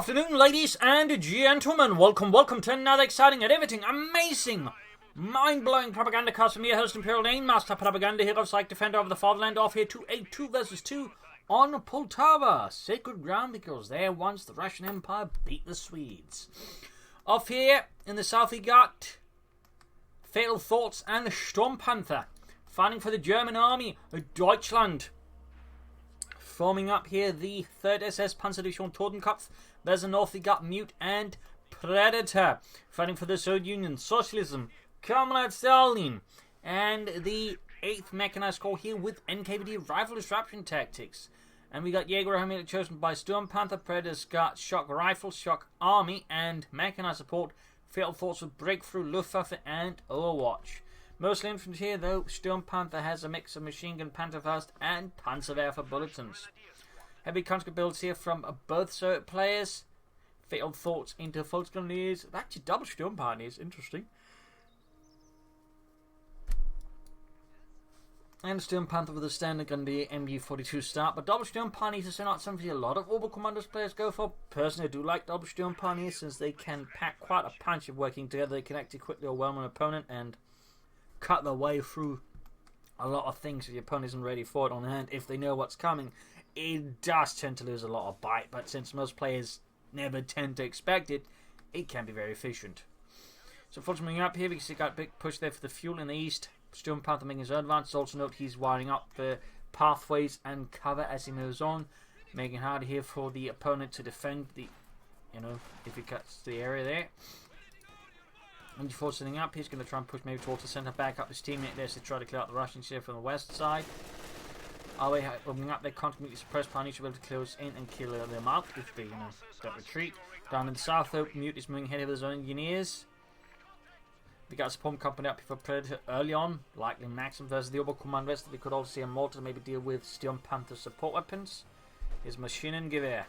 afternoon, ladies and gentlemen. Welcome to another exciting and everything amazing, mind-blowing Propagandacast from your host, Imperial Name Master Propaganda, hero, psych defender of the fatherland, off here to a 2 versus 2 on Poltava. Sacred ground, because there once the Russian Empire beat the Swedes. Off here in the south we got Fatalthoughts and Sturmpanther, fighting for the German army of Deutschland. Forming up here, the 3rd SS Panzerdivision Totenkopf. There's a north we got Mute and Predator, fighting for the Soviet Union, Socialism, Comrade Stalin. And the 8th Mechanized Corps here with NKVD Rifle Disruption Tactics. And we got Jaeger Armour chosen by Sturmpanther. Predator's got Shock Rifle, Shock Army, and Mechanized Support. Fatalthoughts with Breakthrough, Luftwaffe, and Overwatch. Mostly infantry here, though. Sturmpanther has a mix of machine gun, Panzerfaust, and Panzerwerfer bulletins. Heavy conscript builds here from both Soviet players. Fatalthoughts into Volksgrenadiers. Actually, double Sturmpanther, interesting. And Sturmpanther with a standard Grenadier MG42 start, but double Sturmpanther is not something a lot of Oberkommandos players go for. Personally, I do like double Sturmpanther since they can pack quite a punch of working together. They can actually quickly overwhelm an opponent and cut their way through a lot of things if the opponent isn't ready for it on hand. If they know what's coming, it does tend to lose a lot of bite, but since most players never tend to expect it, it can be very efficient. So fortunately up here, we can see got a big push there for the fuel in the east. Sturmpanther making his own advance. Also note he's wiring up the pathways and cover as he moves on, making it hard here for the opponent to defend the, if he cuts the area there. And before setting up, he's going to try and push maybe towards the centre, back up his teammate there to try to clear out the Russians here from the west side. Our way opening up, they completely suppressed Pioneers should be able to close in and kill them out if they, don't retreat. Down in the south, though, Mute is moving ahead of his own engineers. We got a support company up here for Predator early on, likely Maxim versus the Oberkommandoweste. We could also see a mortar to maybe deal with Sturmpanther support weapons. His machine and gewehr.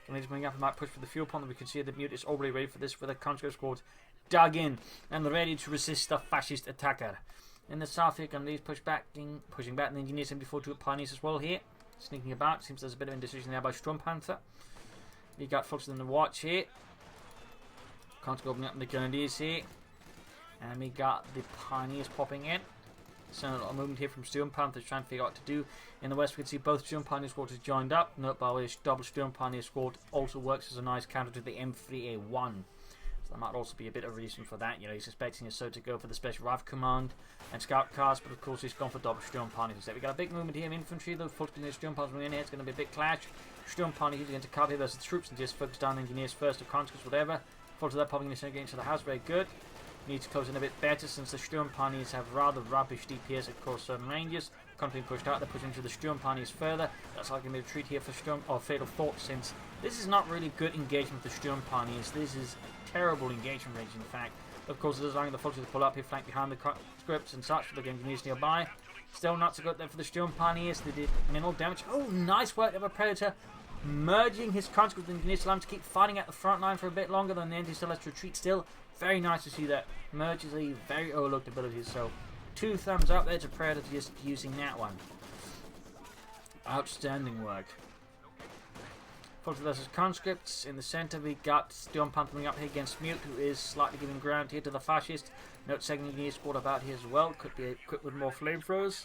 When he's moving up, he might push for the fuel pump. We can see that Mute is already ready for this with a conscript squad dug in and ready to resist the fascist attacker. In the south here, Grenadiers pushing back the engineers in before 2 Pioneers as well here. Sneaking about, seems there's a bit of indecision there by Sturmpanther. We got folks in the watch here. Conscript opening up the Grenadiers here. And we got the Pioneers popping in. So a lot of movement here from Sturmpanther trying to figure out what to do. In the west we can see both Sturmpanther squads joined up. Note by the way, double Sturmpanther squad also works as a nice counter to the M3A1. So that might also be a bit of reason for that. He's expecting his to go for the Special Rifle Command and Scout Cars, but of course he's gone for double Sturmpanther instead. We got a big movement here of infantry, though. Fortunately, Sturmpanther moving in here. It's going to be a big clash. Sturmpanther using into cover versus the troops and just focus down the engineers first, or conscripts, whatever. Fall to that, popping this into the house. Very good. Needs to close in a bit better since the Sturmpanther have rather rubbish DPS at course certain ranges. Being pushed out, they're pushing into the Sturmpanther further. That's likely to be a retreat here for Fatalthoughts, since this is not really good engagement with the Sturmpanther. This is terrible engagement range, in fact. Of course, it is allowing the forces to pull up here, flank behind the conscripts and such for the engineers nearby. Still not so good there for the Sturmpanther. They did minimal damage. Oh, nice work of a Predator, merging his conscript and engineers, allowing to keep fighting at the front line for a bit longer than the end. He still has to retreat still. Very nice to see that. Merge is a very overlooked ability, so 2 thumbs up there to Predator just using that one. Outstanding work. Forces versus conscripts. In the centre we got Sturmpanther coming up here against Mute, who is slightly giving ground here to the fascist. Note second engineer squad about here as well. Could be equipped with more flamethrowers.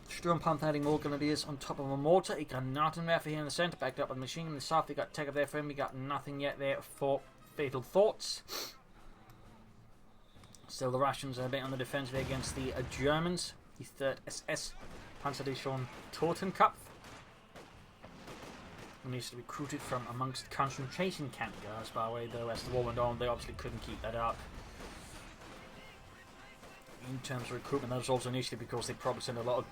Sturmpanther adding more Grenadiers on top of a mortar. A Granatenwerfer here in the centre, backed up with a machine. In the south we got tech up there for him. We got nothing yet there for Fatalthoughts. Still the Russians are a bit on the defensive against the Germans. The 3rd SS Panzerdivision Totenkopf. Who needs to be recruited from amongst concentration camp guards, by the way, though as the war went on they obviously couldn't keep that up. In terms of recruitment, that was also initially because they probably sent a lot of,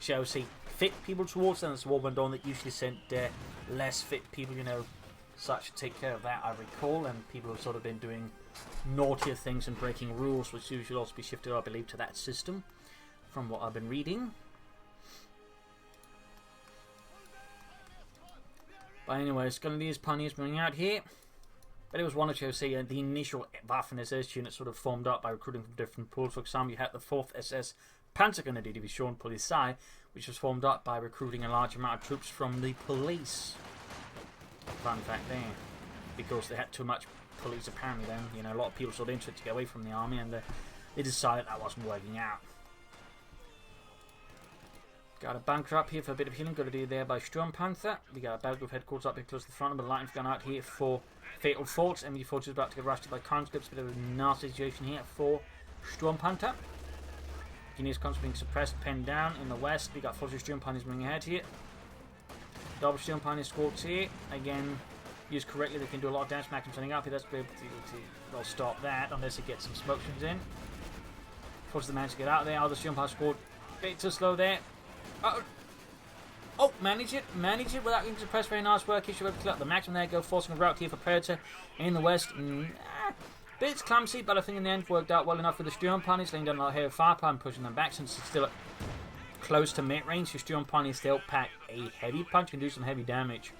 shall we say, fit people towards them. As the war went on, that usually sent less fit people, such to take care of that, I recall, and people have sort of been doing naughtier things and breaking rules, which usually also be shifted, I believe, to that system, from what I've been reading. But anyways, Grenadiers, Pioneers moving out here. But it was one of, shall we say, the initial Waffen SS unit sort of formed up by recruiting from different pools. For example, you had the 4th SS Panzergrenadier Division Polizei, which was formed up by recruiting a large amount of troops from the police. Fun fact there. Because they had too much police apparently then. You know, a lot of people saw the interest to get away from the army, and they decided that wasn't working out. Got a bunker up here for a bit of healing. Got to do there by Sturmpanther. We got a battle group headquarters up here close to the front. But the line's gone out here for Fatalthoughts. MB42 is about to get rushed by conscripts. Bit of a nasty situation here for Sturmpanther. Engineers conscripts being suppressed, penned down in the west. We got 40 Sturmpanthers moving ahead here. Double Sturmpanther squads here. Again, used correctly, they can do a lot of damage. Maximum turning up here. That's be able to they'll stop that unless it gets some smoke streams in. Forces the man to get out of there. Other Sturmpanther squad a bit too slow there. Oh, manage it without getting suppressed. Very nice work. He should be able to clear up the maximum there. Go forcing a route here for Predator in the west. Bit clumsy, but I think in the end worked out well enough for the Sturmpanthers, laying down a lot of heavy firepower and pushing them back since it's still close to mid-range. The Sturmpanthers still pack a heavy punch, can do some heavy damage.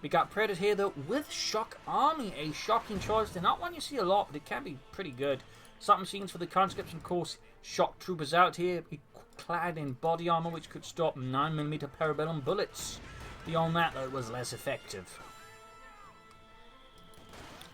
We got Predator here though with Shock Army, a shocking choice. They're not one you see a lot, but it can be pretty good. Submachines for the conscripts, and of course shock troopers out here, clad in body armor which could stop 9mm parabellum bullets. Beyond that though, it was less effective.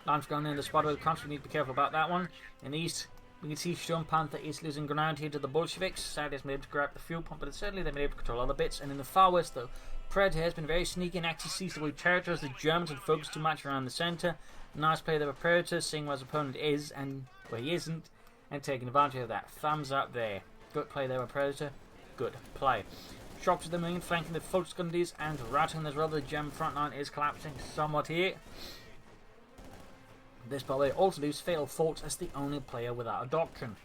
Lines going in the spot of the country, we need to be careful about that one. In the east, we can see Sturmpanther is losing ground here to the Bolsheviks. Sadly, has been able to grab the fuel pump, but certainly they've been able to control other bits. And in the far west, though, Predator has been very sneaky and actually seized away territories. The Germans had focused too much around the centre. Nice play there by Predator, seeing where his opponent is and where he isn't, and taking advantage of that. Thumbs up there. Good play there by Predator. Good play. Shocks to the moon, flanking the Volkskundies and routing as well. The German front line is collapsing somewhat here. This, by the way, also leaves Fatalthoughts as the only player without a doctrine.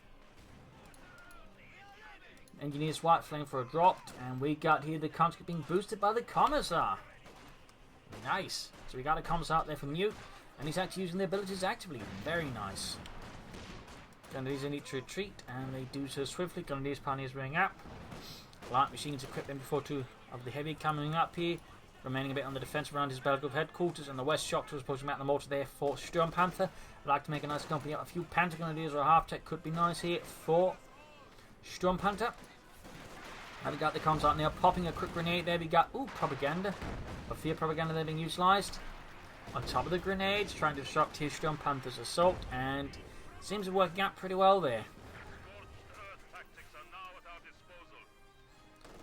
Engineers White Flamethrower dropped, and we got here the conscript being boosted by the Commissar. Nice. So we got a Commissar out there for mute, and he's actually using the abilities actively. Very nice. Grenadiers need to retreat, and they do so swiftly. Grenadiers Pioneers ring up. Light machines equipped MB42 of the heavy coming up here. Remaining a bit on the defense around his battle group headquarters, and the west shock was pushing back the mortar there for Sturmpanther. I'd like to make a nice company up. A few Panther Grenadiers or a half-tech could be nice here for Sturmpanther. Now we got the comms out now, popping a quick grenade there. We got, propaganda. A fear propaganda there being utilised. On top of the grenades, trying to disrupt his Sturmpanther's assault, and seems to be working out pretty well there.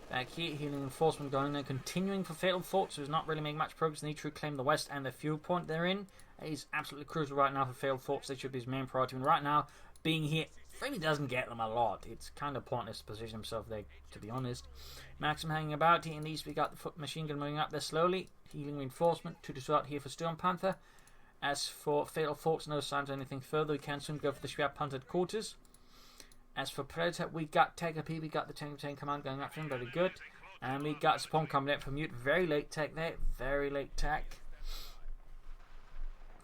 Back here, healing enforcement going there, continuing for Fatalthoughts, who's not really making much progress. They need to reclaim the west and the fuel point they're in. He's absolutely crucial right now for Fatalthoughts. They should be his main priority, and right now, being here really doesn't get them a lot. It's kind of pointless to position himself there, to be honest. Maxim hanging about here. In the east, we got the foot machine gun moving up there slowly. Healing reinforcement to disrupt here for Sturmpanther. As for Fatalthoughts, no signs of anything further. We can soon go for the Sturmpanther headquarters. As for Predator, we got Tech up here. We got the Tank command going after him. Very good. And we got Spawn coming out from mute. Very late tech there. Very late tech.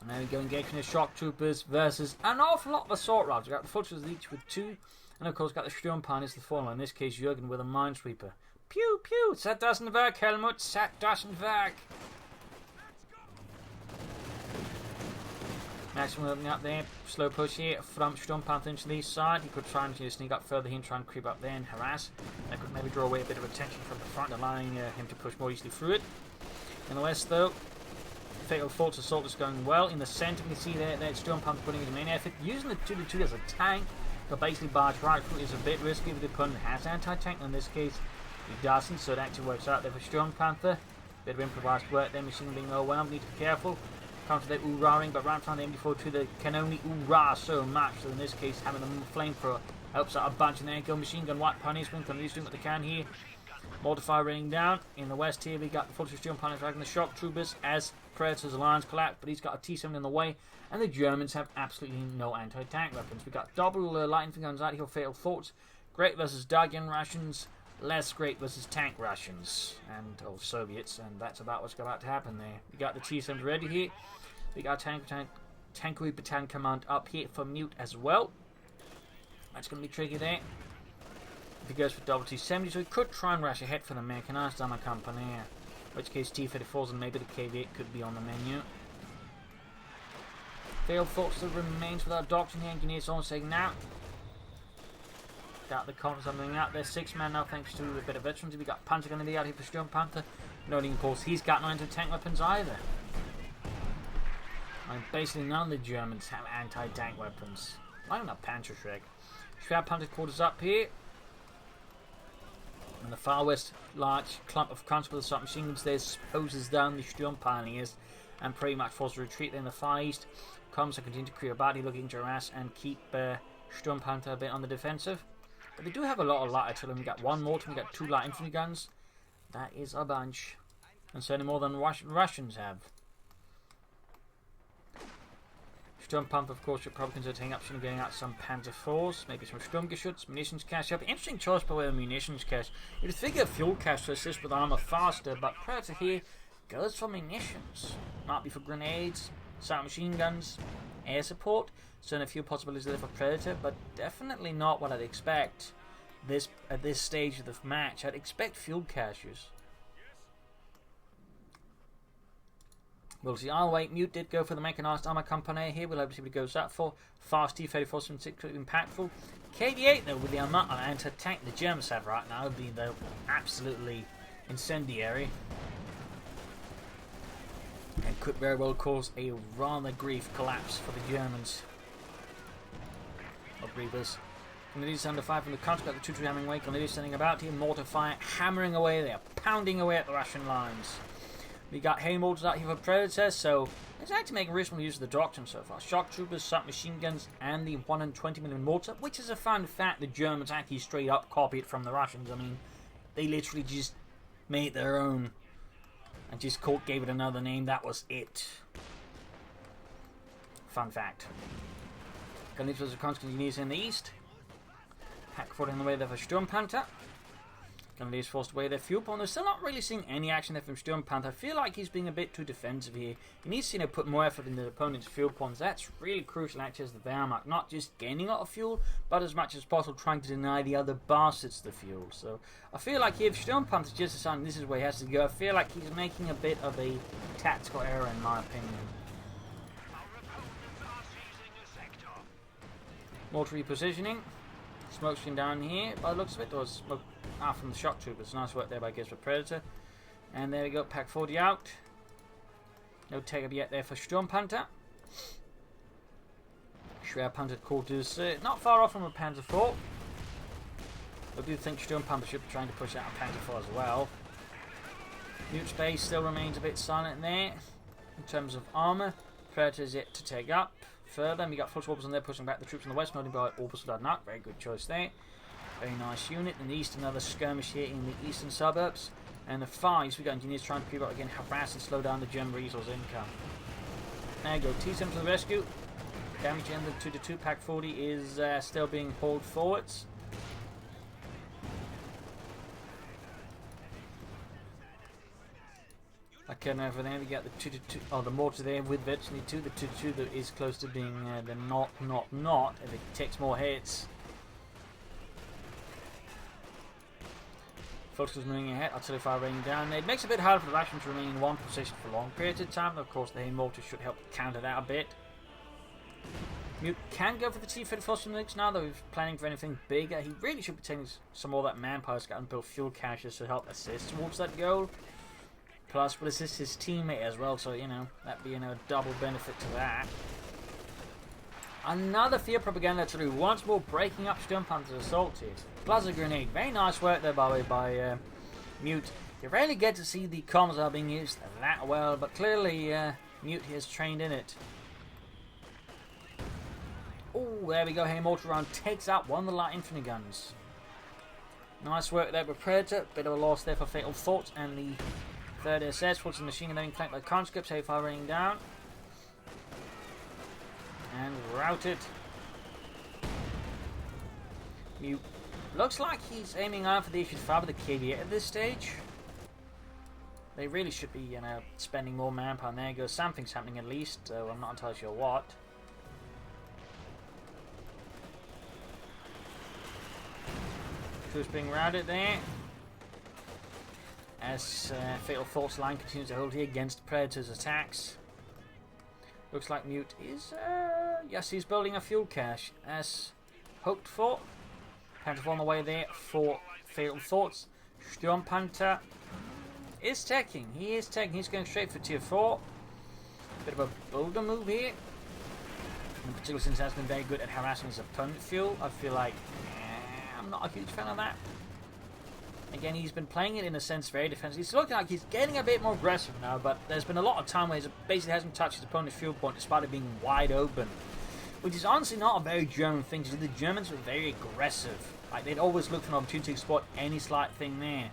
And there we go, engaging the shock troopers versus an awful lot of assault rifles. We got the Fulters each with 2. And of course, got the Sturmpanthers, the former. In this case, Jürgen with a minesweeper. Pew pew. That doesn't work, Helmut. That doesn't work. Maximum opening up there, slow push here from Sturmpanther into the east side. He could try and sneak up further here and try and creep up there and harass. That could maybe draw away a bit of attention from the front, allowing him to push more easily through it. In the west though, Fatalthoughts assault is going well. In the centre, you can see there Sturmpanther putting in the main effort. Using the 2-2 as a tank, but basically barge right through is a bit risky if the opponent has anti-tank. In this case, he doesn't, so it actually works out there for Sturmpanther. Bit of improvised work there, machine being overwhelmed, need to be careful. Comes to the oorahing, but right in front of the MD42, they can only oorah so much. So in this case, having the flamethrower helps out a bunch. And there you go, machine gun, white punishment, and he's doing what they can here. Mortifier raining down. In the west here, we got the Fulton Sturmpanther dragging the shock troopers as Predator's alliance collapse, but he's got a T-7 in the way, and the Germans have absolutely no anti-tank weapons. We got double lightning guns out here, Fatalthoughts. Great versus Dagian Russians, less great versus tank Russians and Soviets, and that's about what's about to happen there. We got the T-7s ready here. We got Tankery Battalion Command up here for mute as well. That's going to be tricky there. If he goes for double T-70, so he could try and rush ahead for the mechanized armor company. In which case T-34s and maybe the KV-8 could be on the menu. Fatalthoughts still remains without doctrine here. Engineers on saying now. out the comms are moving out there. 6 men now thanks to a bit of veterans. We got Panther going to be out here for Sturmpanther. Noting, of course, he's got no anti-tank weapons either. I mean, basically none of the Germans have anti-tank weapons. Not even a Panzerschreck. Sturmpanther quarters up here. In the far west, large clump of conscripts submachine guns there hoses down the Sturm pioneers and pretty much forces a retreat there in the far east. Comms are continuing to create a body looking to harass and keep Sturmpanther a bit on the defensive. But they do have a lot of light artillery. We got 1 mortar, we got 2 light infantry guns. That is a bunch. And certainly more than Russians have. Sturmpanther, of course, should probably consider taking option of getting out some Panzer IVs, maybe some Sturmgeschütz, munitions cache up. Interesting choice by way of munitions cache. You'd figure fuel cache to assist with armor faster, but Predator here goes for munitions. Might be for grenades, submachine guns, air support. Certainly a few possibilities there for Predator, but definitely not what I'd expect at this stage of the match. I'd expect fuel caches. We'll see. I'll wait. Mute did go for the mechanized armor company here. We'll hope to see what he goes up for. Fast T-34 some impactful. KV-8 though, with the amount of anti-tank the Germans have right now, would be though absolutely incendiary, and could very well cause a rather brief collapse for the Germans. Or Grievers. Canadians under fire from the counter, got the 2-2 hammering away. Canadians standing about here, mortar fire hammering away. They are pounding away at the Russian lines. We got hay mortars out here for Predator, so it's actually making reasonable use of the doctrine so far. Shock troopers, submachine guns, and the 120mm mortar, which is a fun fact the Germans actually straight up copied from the Russians. I mean, they literally just made their own and just gave it another name. That was it. Fun fact. Canadians was a constant engineers in the east. Pack 40 on the way there for Sturmpanther. Canadians forced away their fuel pond. They're still not really seeing any action there from Sturmpanther. I feel like he's being a bit too defensive here. He needs to put more effort into the opponent's fuel ponds. That's really crucial actually as the Wehrmacht. Not just gaining a lot of fuel, but as much as possible trying to deny the other bastards the fuel. So I feel like if Sturmpanther's just deciding this is where he has to go, I feel like he's making a bit of a tactical error in my opinion. Mortar repositioning. Smoke screen down here by the looks of it. Or smoke from the shock troopers. Nice work there by Gibbs for Predator. And there we go, pack 40 out. No take up yet there for Sturmpanther. Sturmpanther quarters not far off from a Panzer IV. I do think Sturmpanther should be trying to push out a Panzer IV as well. Mute space still remains a bit silent there. In terms of armour, Predator's yet to take up further. And we got full swappers on there pushing back the troops on the west, noted by Orbital Nut. Very good choice there. Very nice unit. In the east, another skirmish here in the eastern suburbs. And the far east, we got engineers trying to creep out again, harass and slow down the German resource income. There you go. T7 to the rescue. Damage ended 2-2. Pack 40 is still being hauled forwards. Okay, now over there we got the 2-2. Oh, the mortar there with virtually 2. The 2-2 that is close to being the not. If it takes more hits. Focus moving ahead, artillery fire raining down. It makes it a bit harder for the Russians to remain in one position for a long period of time. Of course, the hay mortar should help counter that a bit. Mute can go for the T-34 some licks now, though he's planning for anything bigger. He really should be taking some more of that manpower to and build fuel caches to help assist towards that goal. Plus, will assist his teammate as well, so, you know, that'd be a double benefit to that. Another field propaganda artillery, once more breaking up Sturmpanther's assault here. Plus a grenade. Very nice work there, by the way, by Mute. You rarely get to see the comms are being used that well, but clearly Mute has trained in it. Oh, there we go. Hey, mortar round takes out one of the light infantry guns. Nice work there with Predator. Bit of a loss there for Fatalthoughts and the third SS. Forces the machine gun being flanked by conscripts. Heavy fire raining down. And routed. Mute looks like he's aiming out for the issue 5 with the KV-8 at this stage. They really should be, spending more manpower. There goes something's happening at least, so I'm not entirely sure what. Troops being routed there. As Fatalthoughts line continues to hold here against Predator's attacks. Looks like Mute is, yes, he's building a fuel cache as hoped for. Panther on the way there for Fatalthoughts. Sturmpanther is teching. He is teching. He's going straight for tier 4. Bit of a bolder move here. In particular, since he has been very good at harassing his opponent field, I feel like I'm not a huge fan of that. Again, he's been playing it in a sense very defensive. He's looking like he's getting a bit more aggressive now, but there's been a lot of time where he basically hasn't touched his opponent's field point despite it being wide open. Which is honestly not a very German thing to do. The Germans were very aggressive. Like, they'd always look for an opportunity to spot any slight thing there.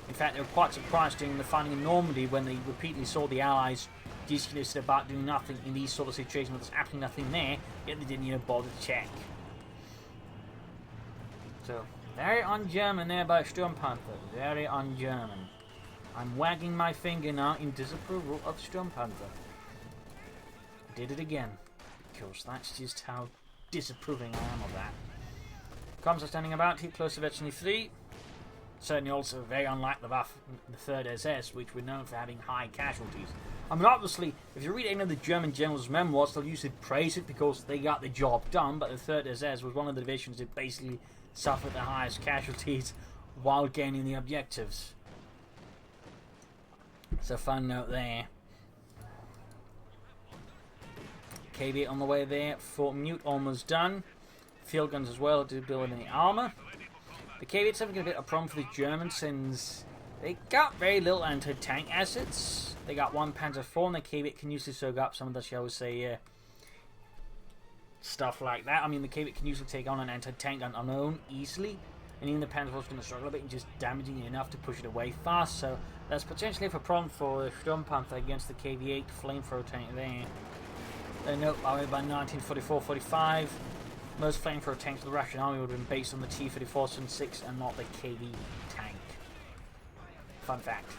In fact, they were quite surprised during the fighting in Normandy when they repeatedly saw the Allies disconnected about doing nothing in these sort of situations where there's absolutely nothing there, yet they didn't even bother to check. So, very un-German there by Sturmpanther. Very un-German. I'm wagging my finger now in disapproval of Sturmpanther. Did it again. Because that's just how disapproving I am of that. Comms are standing about here, close to Veteran 3. Certainly also very unlike the Waff, the 3rd SS, which were known for having high casualties. I mean, obviously, if you read any of the German generals' memoirs, they'll usually praise it because they got the job done, but the 3rd SS was one of the divisions that basically suffered the highest casualties while gaining the objectives. It's a fun note there. KV on the way there for Mute, almost done. Field guns as well to build in the armour. The KV having a bit of a problem for the Germans since they got very little anti-tank assets. They got one Panzer IV and the KV can usually soak up some of the, shall we say, stuff like that. I mean, the KV can usually take on an anti-tank gun on their own easily. And even the Panzer IV is going to struggle a bit in just damaging it enough to push it away fast. So that's potentially a problem for Sturmpanther against the KV-8 flamethrower tank there. A note, by the way, by 1944-45, most flamethrower tanks of the Russian army would have been based on the T-34-6 and not the KV tank. Fun fact.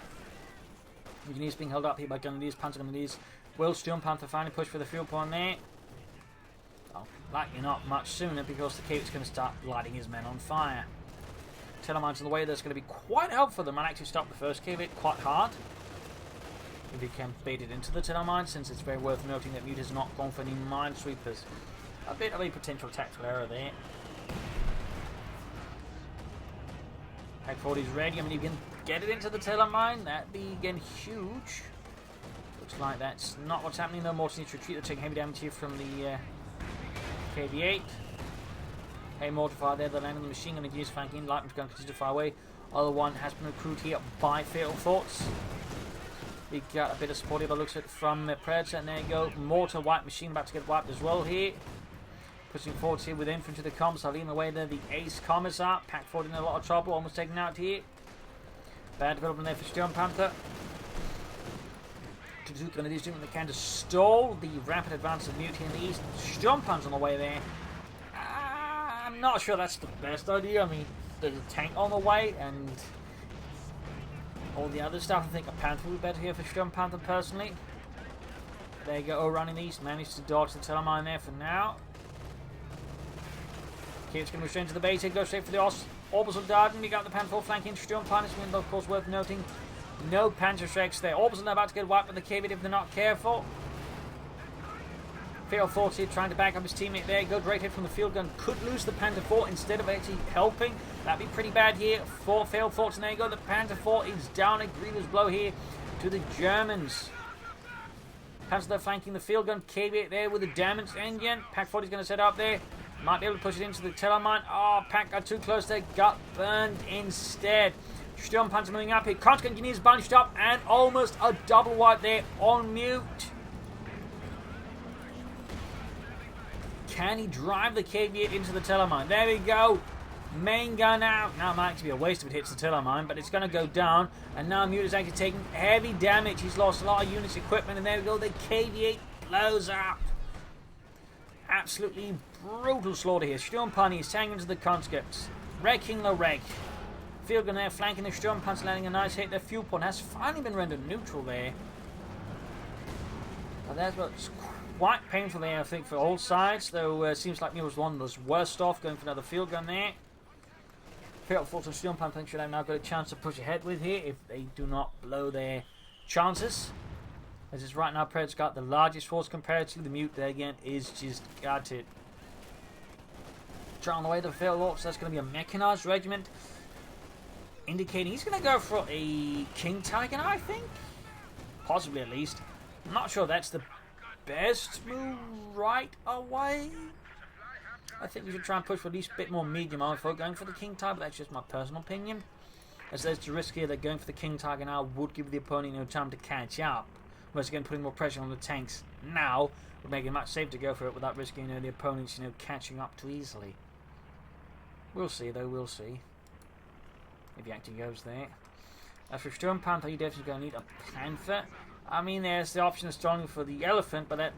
Engineers being held up here by Grenadiers, Panzer Grenadiers. Will Sturmpanther finally push for the field point there? Well, likely not much sooner because the KV is going to start lighting his men on fire. Telemines in the way, that's going to be quite helpful for them and actually stop the first KV quite hard. If he can bait it into the Telemine, since it's very worth noting that Mute has not gone for any minesweepers. A bit of a potential tactical error there. Pack 40 is ready. I mean, you can get it into the Telemine. That'd be, again, huge. Looks like that's not what's happening though. Morton needs to retreat. They're taking heavy damage here from the KV-8. Hey, mortifier there. They're landing the machine gun engineers flanking. Lightning's going to continue to fire away. Other one has been recruited here by Fatalthoughts. We got a bit of support here, but looks at it from Predator, and there you go. Mortar white machine about to get wiped as well here. Pushing forward here with infantry to the comms. So leading the way there, the Ace Commissar. Pack 40 in a lot of trouble, almost taken out here. Bad development there for Sturmpanther. Two Grenadiers doing what they can to stall the rapid advance of Mute here in the east. Sturmpanther on the way there. I'm not sure that's the best idea. I mean, there's a tank on the way, and all the other stuff. I think a Panther would be better here for Sturmpanther personally. There you go, running east. Managed to dodge the Telemine there for now. It's going to return to the base here, go straight for the Orbital Darden. We got the Panther flanking Sturmpanther, but of course worth noting, no Panzer Shreks there. Orbital about to get wiped with the KV if they're not careful. Fatalthoughts here trying to back up his teammate there. Go great hit from the field gun. Could lose the Panther IV instead of actually helping. That'd be pretty bad here for Fatalthoughts. And there you go. The Panther IV is down. A grievous blow here to the Germans. Panzer flanking the field gun. KV there with the damaged engine. Pack 40 is going to set up there. Might be able to push it into the Telemine. Oh, Pack got too close there. Got burned instead. Sturmpanther moving up here. Constant Engineers bunched up. And almost a double wipe there on Mute. Can he drive the KV-8 into the Telemine? There we go. Main gun out. Now it might actually be a waste if it hits the Telemine, but it's going to go down. And now Mute is actually taking heavy damage. He's lost a lot of units, equipment, and there we go. The KV-8 blows up. Absolutely brutal slaughter here. Sturmpanther is hanging into the conscripts. Wrecking the wreck. Field gun there, flanking the Sturmpanther, landing a nice hit. Their fuel point has finally been rendered neutral there. But that's what's quite painful there, I think, for all sides. Though it seems like Mute was one of those worst off, going for another field gun there. Fatalthoughts and Sturmpanther should have now got a chance to push ahead with here if they do not blow their chances. As is right now, Predator's got the largest force comparatively. The Mute there again is just gutted. on the way to Fatalthoughts. That's going to be a mechanized regiment, indicating he's going to go for a King Tiger, I think. Possibly, at least. I'm not sure that's the best move right away. I think we should try and push for at least a bit more medium armor before going for the King Tiger, but that's just my personal opinion. As there's the risk here that going for the King Tiger now would give the opponent no time to catch up. Whereas again, putting more pressure on the tanks now would make it much safer to go for it without risking the opponents catching up too easily. We'll see though, we'll see. If he actually goes there. As for Sturmpanther, you're definitely going to need a Panther. I mean, there's the option of stalling for the Elephant, but at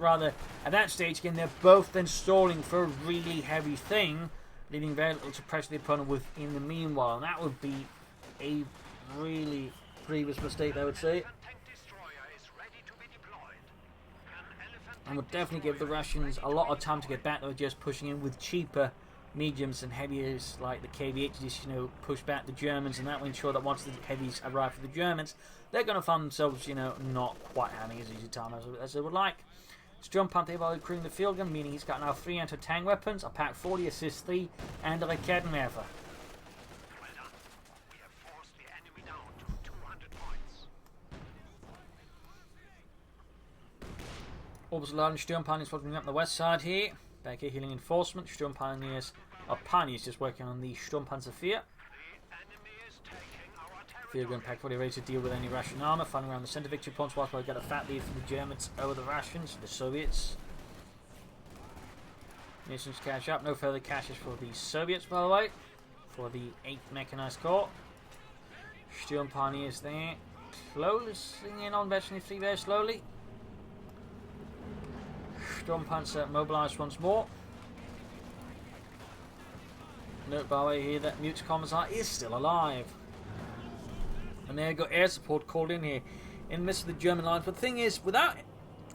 that stage, again, they're both then stalling for a really heavy thing, leaving very little to pressure the opponent with in the meanwhile. And that would be a really grievous mistake, I would say. And would definitely give the Russians a lot of time to get back. They were just pushing in with cheaper mediums and heavies like the KVH to just, push back the Germans, and that will ensure that once the heavies arrive for the Germans, they're going to find themselves, not quite having as easy a time as they would like. Sturmpanther while recruiting the field gun, meaning he's got now 3 anti-tank weapons, a Pack 40, assist 3, and a Raketenwerfer. Orbs allowed and Sturmpioneers following up the west side here. Back here healing enforcement. Sturmpioneers are Pioneers just working on the Sturmpanther. Field gun Pack 40 ready to deal with any Russian armor. Fighting around the center victory points whilst we get a fat lead from the Germans over the Russians, the Soviets. Nations catch up. No further caches for the Soviets, by the way. For the 8th Mechanized Corps. Sturmpioneers there. Closing in on Veteran 3 very slowly. Sturmpanther mobilised once more. Note by the way here that Mute's Commissar is still alive. And there you go, air support called in here in the midst of the German lines. But the thing is, without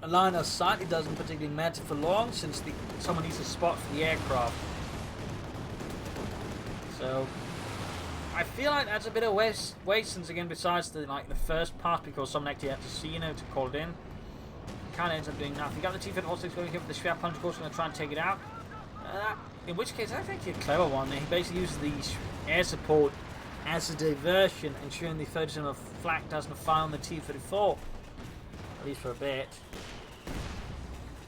a line of sight, it doesn't particularly matter for long, since someone needs a spot for the aircraft. So I feel like that's a bit of waste since again, besides the first pass, because someone actually had to see to call it in. Kind of ends up doing nothing. You got the T-54 going here for the Schwer Punch, of course, going to try and take it out. In which case, that's actually a clever one there. He basically uses the air support as a diversion, ensuring the 30% of flak doesn't fire on the T-34. At least for a bit.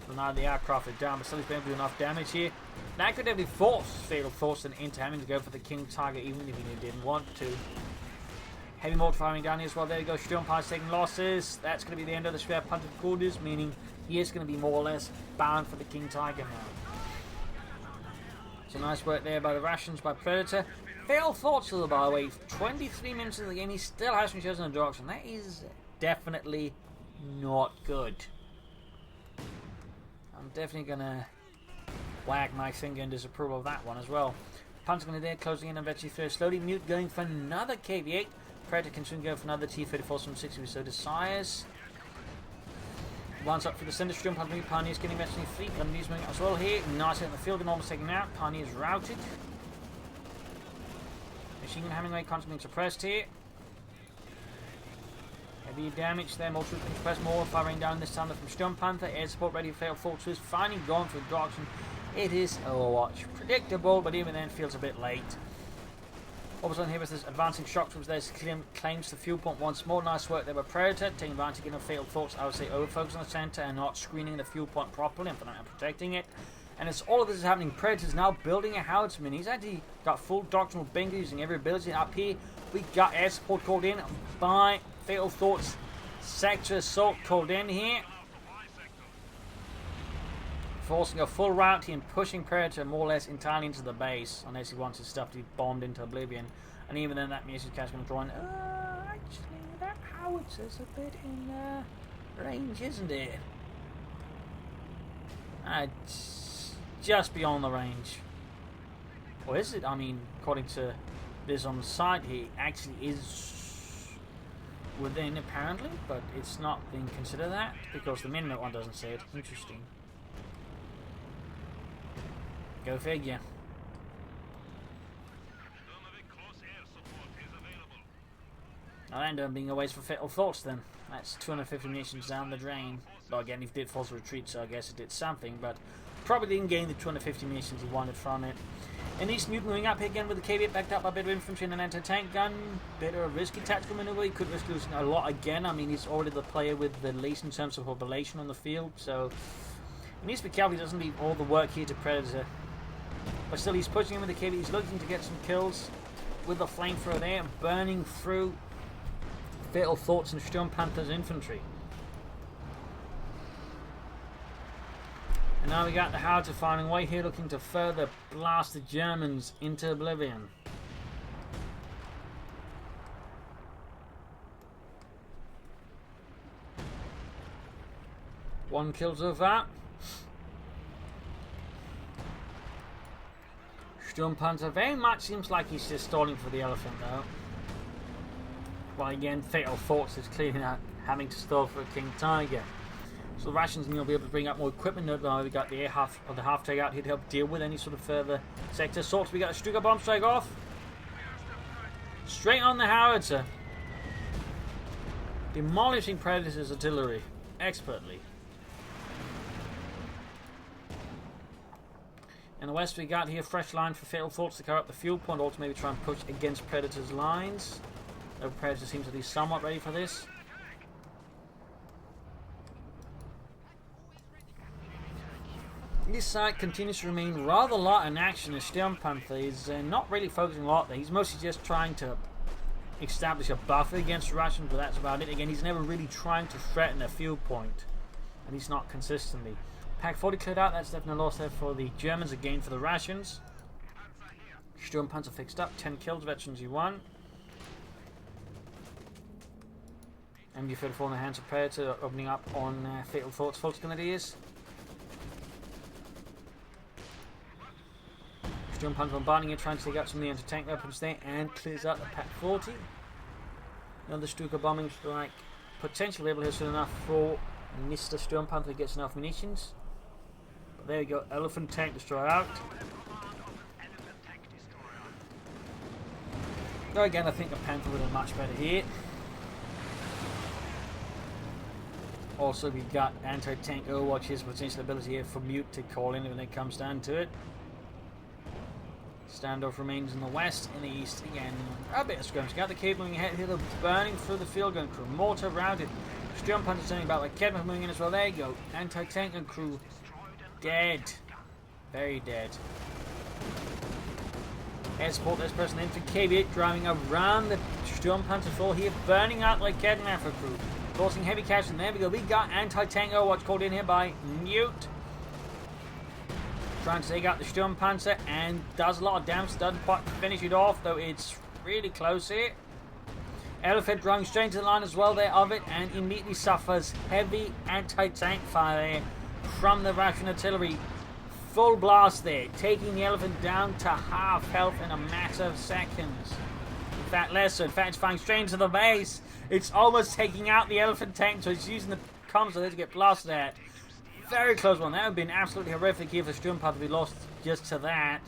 Well, now the aircraft are down, but still he's been able to do enough damage here. That could definitely force Fatalthoughts into having to go for the King Tiger, even if he didn't want to. Heavy mortar firing down here as well. There you go. Sturmpanther taking losses. That's going to be the end of the Schwer Punch quarters, meaning he is going to be more or less bound for the King Tiger now. So nice work there by the Russians, by Predator. Fatalthoughts, by the way, 23 minutes in the game, he still hasn't chosen a direction. That is definitely not good. I'm definitely going to wag my finger in disapproval of that one as well. Panther going to there, closing in on Vetchi 3 slowly. Mute going for another KV-8. Predator can soon go for another T-34 from 60 if he so desires. Runs up for the center. Sturmpanther Pioneers getting Vetchi 3. Gunneers moving as well here. Nice hit in the field and almost taken out. Pioneers routed. Machine gun Hemingway constantly suppressed here. Heavy damage there. More troops being suppressed. More firing down this time from Sturmpanther. Air support ready to Fatalthoughts is finally gone for the direction. It is Overwatch. Predictable, but even then feels a bit late. What was on here with this advancing shock troops there, claims the fuel point once more. Nice work there by Predator, taking advantage of Fatalthoughts. I would say over-focus on the center and not screening the fuel point properly and protecting it. And as all of this is happening, Predator's now building a howitzer mini. He's actually got full doctrinal bingo using every ability. Up here, we got air support called in by Fatalthoughts. Sector assault called in here. Forcing a full route here and pushing Predator more or less entirely into the base, unless he wants his stuff to be bombed into oblivion. And even then, that music cat's going to draw in. Actually, that howitzer's a bit in range, isn't it? It's just beyond the range. Or is it? I mean, according to this on the side, he actually is within, apparently, but it's not being considered that because the minute one doesn't say it. Interesting. Go figure. I'll end up being a waste for Fatalthoughts then. That's 250 munitions down the drain. Well, again, he did force a retreat, so I guess it did something, but probably didn't gain the 250 munitions he wanted from it. And East Newton moving up here again with the KV backed up by a bit of infantry and an anti-tank gun. Bit of a risky tactical maneuver. He could risk losing a lot again. I mean, he's already the player with the least in terms of population on the field, so he needs to be careful he doesn't leave all the work here to Predator. But still, he's pushing him with the KV. He's looking to get some kills with the flamethrower there, burning through Fatalthoughts and Sturmpanther's infantry. And now we got the Howitzer finding way here, looking to further blast the Germans into oblivion. One kill so far. Sturmpanther very much seems like he's just stalling for the elephant though. Well, again, Fatalthoughts is clearly not having to stall for a King Tiger. So the Russians will be able to bring up more equipment. Now we got the air half or the half take out here to help deal with any sort of further sector assaults. We got a Stuka bomb strike off. Straight on the howitzer. Demolishing Predator's artillery expertly. In the west we got here fresh line for Fatalthoughts to cover up the fuel point, also maybe try and push against Predator's lines. Though Predator seems to be somewhat ready for this. This side continues to remain rather light in action as Sturmpanther is not really focusing a lot there. He's mostly just trying to establish a buffer against the Russians, but that's about it. Again, he's never really trying to threaten a field point, at least not consistently. Pack 40 cleared out, that's definitely a loss there for the Germans, a gain for the Russians. Sturmpanther fixed up, 10 kills, Veterans U1. MG34 in the hands of Predator, opening up on Fatalthoughts' False Grenadiers. Sturmpanther bombarding it, trying to take out some of the anti-tank weapons there, and clears out the Pack 40. Another Stuka bombing strike, potentially able to hit soon enough for Mr. Sturmpanther gets enough munitions. But there we go, Elephant Tank Destroyer out. Though again, I think the Panther would have much better here. Also, we got anti-tank Overwatch's potential ability here for Mute to call in when it comes down to it. Standoff remains in the west. In the east, again, a bit of skirmish. Got the cable moving ahead here, burning through the field gun crew. Mortar routed. Sturmpanther turning back like Kedman moving in as well. There you go. Anti-tank and crew dead. Very dead. Air support, there's person in for KV8 driving around the Sturmpanther 4 here, burning out like Kedman for crew. Forcing heavy cash, and there we go. We got anti-tank Overwatch called in here by Mute. Trying to take out the Sturmpanther and does a lot of damage. Doesn't quite finish it off, though it's really close here. Elephant driving straight into the line as well there of it, and immediately suffers heavy anti-tank fire there from the Russian artillery. Full blast there, taking the Elephant down to half health in a matter of seconds. In fact, less so. In fact, it's firing straight into the base. It's almost taking out the Elephant tank, so it's using the comms there to get blasted at. Very close one. That would have been absolutely horrific here for Sturmpanther if we lost just to that.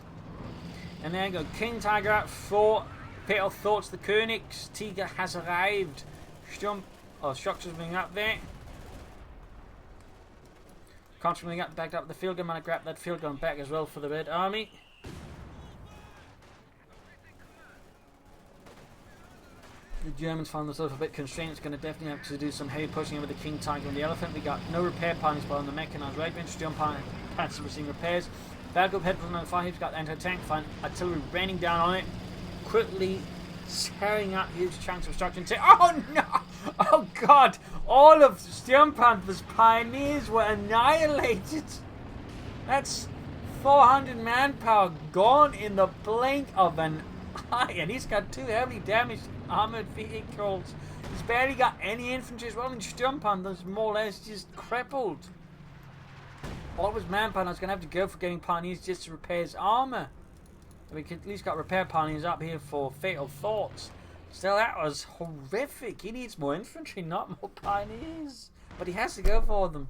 And there you go. King Tiger out for Fatalthoughts. The Königs Tiger has arrived. Shocks is moving up there. Constantly got backed up the field gun. I'm going to grab that field gun back as well for the Red Army. The Germans found themselves a bit constrained. It's going to definitely have to do some heavy pushing with the King Tiger and the Elephant. We got no repair pilots on the mechanized right bench. Sturmpanther receiving repairs. Bad group head from the fire. He's got anti-tank fire. Artillery raining down on it. Quickly tearing out huge chunks of obstruction. Oh no! Oh god! All of Sturmpanther's pioneers were annihilated. That's 400 manpower gone in the blink of an eye. And he's got 2 heavily damaged armored vehicles. He's barely got any infantry as well, and Sturmpanther's more or less just crippled. All of his manpower is going to have to go for getting pioneers just to repair his armor. We could at least got repair pioneers up here for Fatalthoughts. Still, that was horrific. He needs more infantry, not more pioneers. But he has to go for them.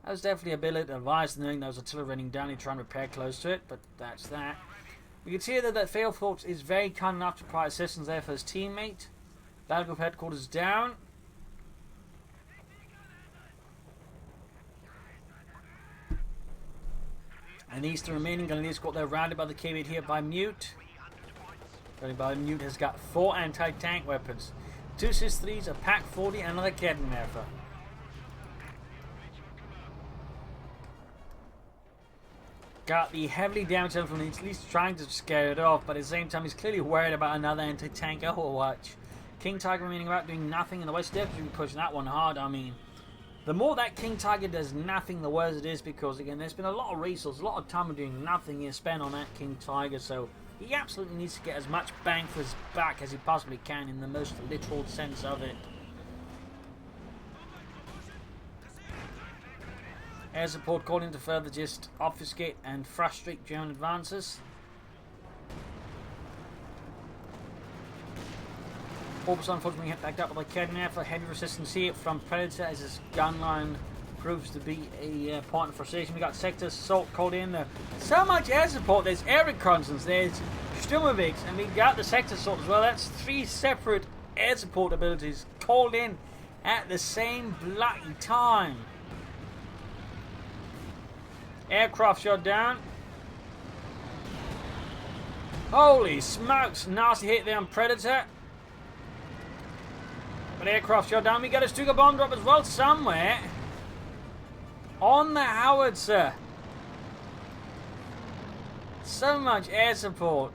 That was definitely a bit advice, knowing there was artillery running down and trying to repair close to it, but that's that. We can see that Fatalthoughts is very kind enough to provide assistance there for his teammate. Battle Group headquarters down. And these two remaining Grenadiers got there rounded by the KV-8 here by Mute. Mute has got 4 anti-tank weapons. 2 SIS-3s, a PaK-40 and another Kettenwerfer. Got the heavily damaged elephant, he's at least trying to scare it off, but at the same time he's clearly worried about another anti-tank Overwatch. King Tiger remaining about doing nothing, and the West definitely pushing that one hard. I mean, the more that King Tiger does nothing, the worse it is, because again, there's been a lot of resources, a lot of time doing nothing here spent on that King Tiger, so he absolutely needs to get as much bang for his buck as he possibly can in the most literal sense of it. Air support called in to further just obfuscate and frustrate German advances. Orbis unfortunately hit backed up with a Kettenwerfer. Heavy resistance here from Predator as his gun line proves to be a point of frustration. We got sector assault called in there. So much air support. There's air reconnaissance, there's Sturmpanthers, and we got the sector assault as well. That's 3 separate air support abilities called in at the same bloody time. Aircraft shot down. Holy smokes, nasty hit there on Predator. But aircraft shot down. We got a Stuka bomb drop as well somewhere. On the howitzer. So much air support.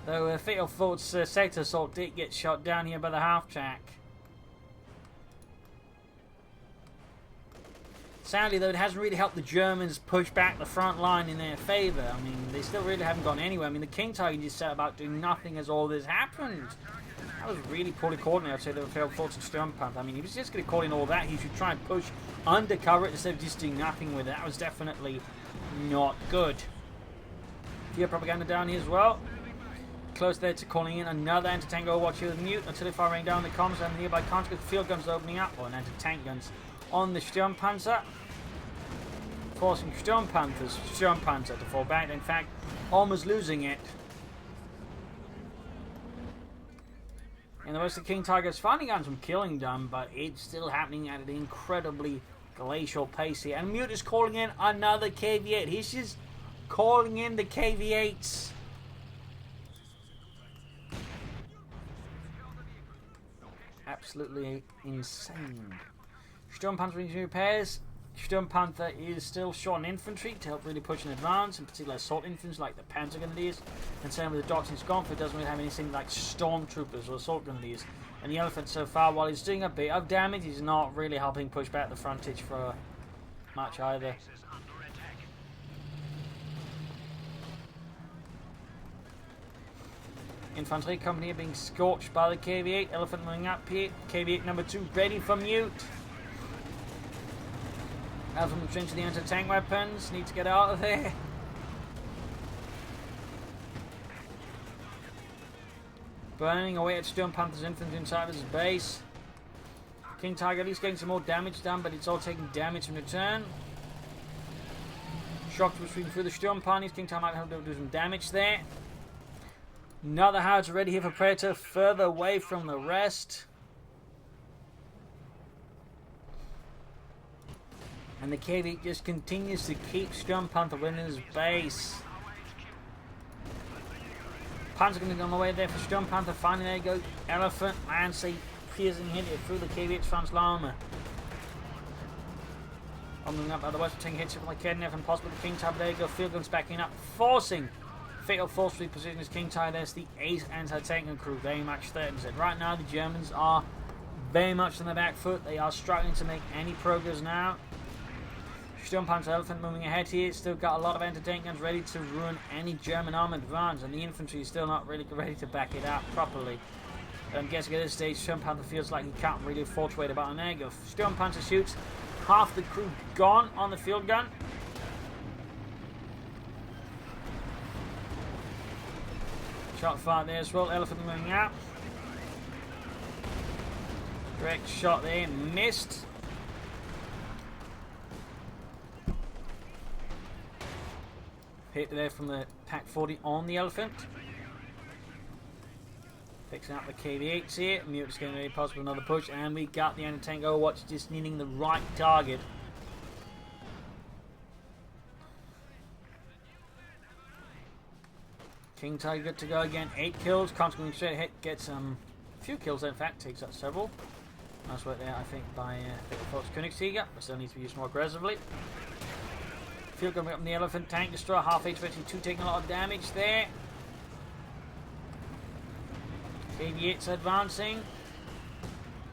Though Fatalthoughts sector assault did get shot down here by the half-track. Sadly, though, it hasn't really helped the Germans push back the front line in their favour. I mean, they still really haven't gone anywhere. I mean, the King Tiger just set about doing nothing as all this happened. That was really poorly coordinated, I'd say, the Fatalthoughts and Sturmpanther. I mean, he was just going to call in all that. He should try and push undercover it instead of just doing nothing with it. That was definitely not good. Fear propaganda down here as well. Close there to calling in another anti-tank Overwatch here with Mute until they fire rain down the comms, and nearby contact field guns opening up, or an anti-tank guns on the Sturmpanther, forcing Sturmpanther to fall back. In fact, almost losing it. And the rest of the King Tiger is finally gotten some killing done, but it's still happening at an incredibly glacial pace here. And Mute is calling in another KV-8. He's just calling in the KV-8s. Absolutely insane. Sturmpanther reaching repairs. Sturmpanther is still short on infantry to help really push in advance, in particular assault infantry like the Panzer Grenadiers. And same with the Dots and Sconf, it doesn't really have anything like stormtroopers or assault grenadiers. And the Elephant so far, while he's doing a bit of damage, he's not really helping push back the frontage for much either. Infantry company being scorched by the KV-8. Elephant moving up here. KV-8 number 2 ready for Mute. Elephant retreating to the anti-tank weapons. Need to get out of there. Burning away at Sturmpanther's infantry inside his base. King Tiger at least getting some more damage done, but it's all taking damage in return. Shock was shooting through the Sturmpanthers. King Tiger might have to do some damage there. Another howitzer ready here for Predator, further away from the rest. And the KV just continues to keep Sturmpanther in his base. Panzer going to go on the way there for Sturmpanther. Finally, there you go. Elephant, Lancy, piercing hit it through the KV-8's front armor. Moving up otherwise, taking hits from the Kettenwerfer and possibly the King Tiger. There you go. Field guns backing up, forcing Fatalthoughts to reposition his King Tiger. There's the ace anti-tank crew, very much threatened. Right now, the Germans are very much on the back foot. They are struggling to make any progress now. Sturmpanther Elephant moving ahead here. Still got a lot of anti-tank guns ready to ruin any German armoured advance, and the infantry is still not really ready to back it up properly. But I'm guessing at this stage, Sturmpanther feels like he can't really afford to wait about an egg. If Sturmpanther shoots, half the crew gone on the field gun. Shot fired there as well. Elephant moving out. Direct shot there, missed. Hit there from the PaK-40 on the Elephant. Fixing up the KV-8s here. Mute is getting ready, possible another push, and we got the anti-tank Overwatch just needing the right target. King Tiger good to go again. 8 kills. Can't going straight ahead. Gets a few kills in fact. Takes out several. Nice work there, I think, by Fatalthoughts Königsjäger. But still needs to be used more aggressively. Field gun up on the elephant. Tank destroyer. Half HP 2 taking a lot of damage there. KV8's advancing.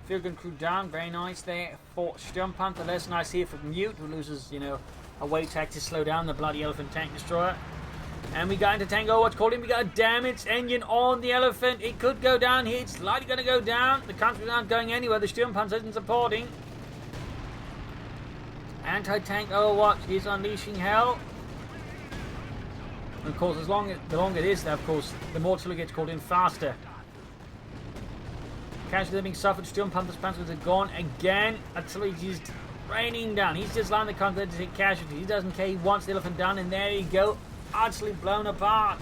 Field gun crew down. Very nice there for Sturmpanther. Less nice here for Mute, who loses, you know, a weight tag to slow down the bloody elephant tank destroyer. And we got into Tango. What's called him? We got a damaged engine on the elephant. It could go down here. It's likely going to go down. The country's not going anywhere. The Sturmpanther isn't supporting. Anti-tank Overwatch is unleashing hell. And of course, the longer it is, of course, the more artillery gets called in faster. Casualties are being suffered. Sturmpanther's panzers are gone again. Artillery is raining down. He's just landing the country to take casualties. He doesn't care. He wants the elephant down, and there you go. Utterly blown apart.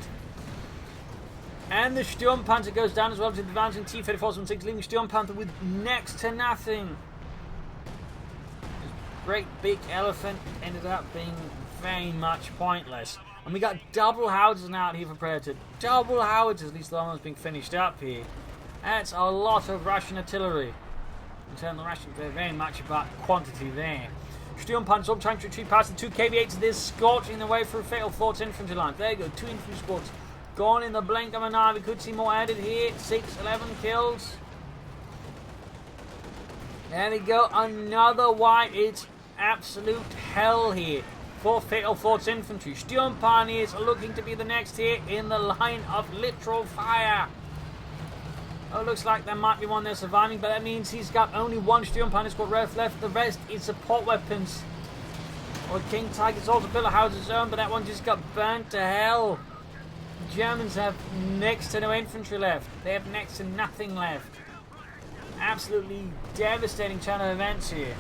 And the Sturmpanther goes down as well to the advancing T-3416, leaving Sturmpanther with next to nothing. This great big elephant ended up being very much pointless. And we got double howitzers now out here for Predator. Double howitzers, at least the one that's being finished up here. That's a lot of Russian artillery. In terms of the Russians, they're very much about quantity there. Sturmpanther up trying to retreat past the 2 KV8s. They're scorching the way through Fatalthoughts infantry lines. There you go, 2 infantry squads gone in the blink of an eye. We could see more added here. 6, 11 kills. There we go, another wipe. It's absolute hell here for Fatalthoughts infantry. Sturmpanther are looking to be the next here in the line of literal fire. Oh, looks like there might be one there surviving, but that means he's got only 1 Sturmpanther squad left. The rest is support weapons. Well, King Tiger's also built a house of his own, but that one just got burnt to hell. The Germans have next to no infantry left. They have next to nothing left. Absolutely devastating turn of events here.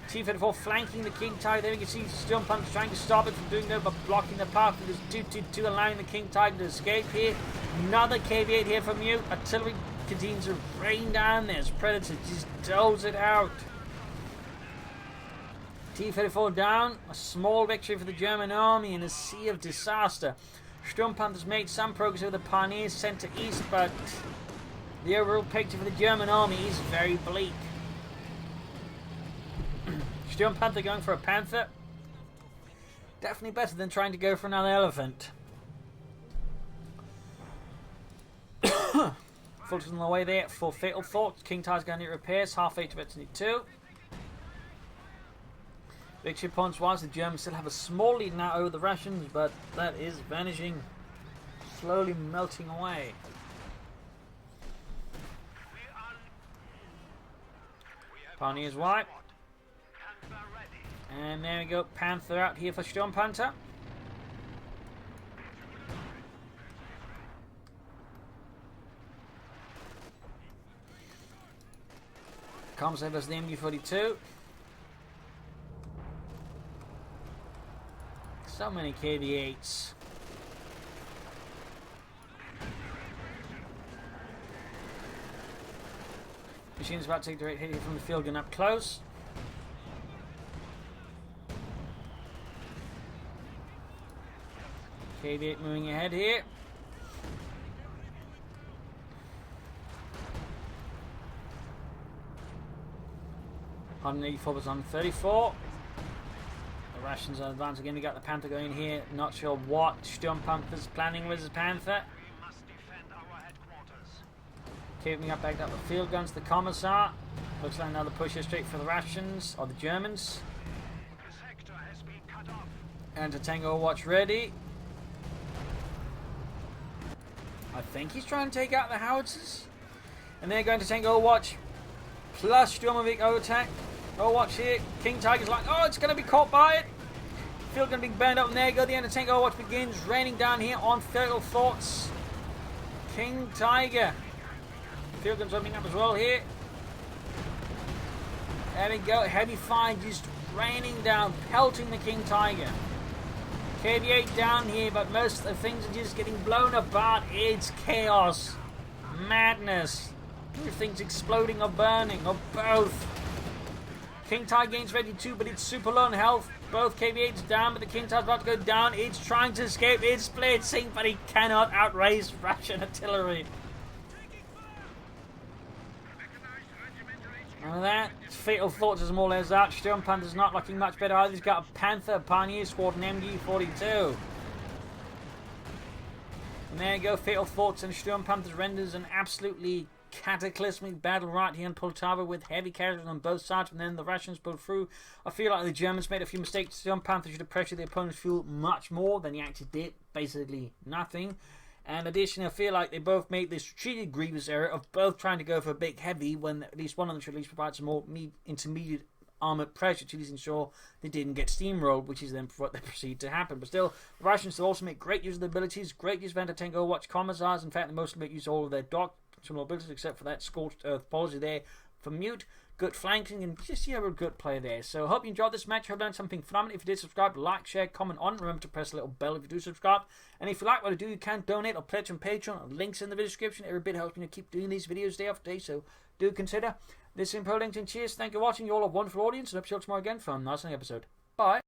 T-34 flanking the King Tiger. There we can see Sturmpanther trying to stop it from doing that, but blocking the path. There's 2-2-2 allowing the King Tiger to escape here. Another KV8 here from Mute. Artillery continues to rain down there as Predator just doles it out. T-34 down. A small victory for the German army in a sea of disaster. Sturmpanther's made some progress over the Pioneers sent to east, but the overall picture for the German army is very bleak. Sturmpanther going for a panther. Definitely better than trying to go for another elephant. Fulton's on the way there for Fatalthoughts. King Tiger's going to need repairs. Half HP 2. Victory points wise, the Germans still have a small lead now over the Russians, but that is vanishing, slowly melting away. Pioneers wipe. And there we go, Panther out here for Sturmpanther. Comes over as the MU-42. So many KV-8s. Machine's about to take the right hit here from the field gun up close. KV-8 moving ahead here. On 84 was on 34. The Russians are advancing again. We got the Panther going here. Not sure what Sturmpanther's planning with his Panther. Keeping up, backed up with field guns. The Commissar. Looks like another push here straight for the Russians or the Germans. And to Tango Watch ready. I think he's trying to take out the howitzers. And they're going to Tango Watch plus Sturmovik attack. Overwatch here. King Tiger's like, oh, it's going to be caught by it. Field gun being burned up, and there you go. The end of Tank Overwatch begins. Raining down here on Fatalthoughts. King Tiger. Field gun's opening up as well here. There we go. Heavy fire just raining down, pelting the King Tiger. KV-8 down here, but most of the things are just getting blown apart. It's chaos. Madness. Everything's exploding or burning, or both. King Tide gains ready too, but it's super low on health. Both KV8s down, but the King Tide's about to go down. It's trying to escape. It's blitzing, but he cannot outrace Russian artillery. And that, Fatalthoughts is more or less out. Sturmpanther's not looking much better either. He's got a Panther, Pioneer Squad, and MG42. And there you go, Fatalthoughts and Sturmpanther renders an absolutely cataclysmic battle right here in Poltava with heavy casualties on both sides, and then the Russians pulled through. I feel like the Germans made a few mistakes. Sturmpanther should have pressured the opponent's fuel much more than he actually did. Basically nothing. And additionally, I feel like they both made the strategic grievous error of both trying to go for a big heavy when at least one of them should at least provide some more intermediate armoured pressure to at least ensure they didn't get steamrolled, which is then what they proceed to happen. But still, the Russians still also make great use of their abilities, great use of anti-tank Overwatch commissars. In fact, they mostly make use of all of their doctrinal abilities except for that scorched earth policy there for mute. Good flanking and just a good play there. So I hope you enjoyed this match. I hope you learned something from it. If you did, subscribe, like, share, comment on. Remember to press the little bell if you do subscribe. And if you like what I do, you can donate or pledge on Patreon. Links in the video description. Every bit helps me to keep doing these videos day after day. So do consider this in Pro LinkedIn. Cheers. Thank you for watching. You all have a wonderful audience. And I'll see you tomorrow again for another episode. Bye.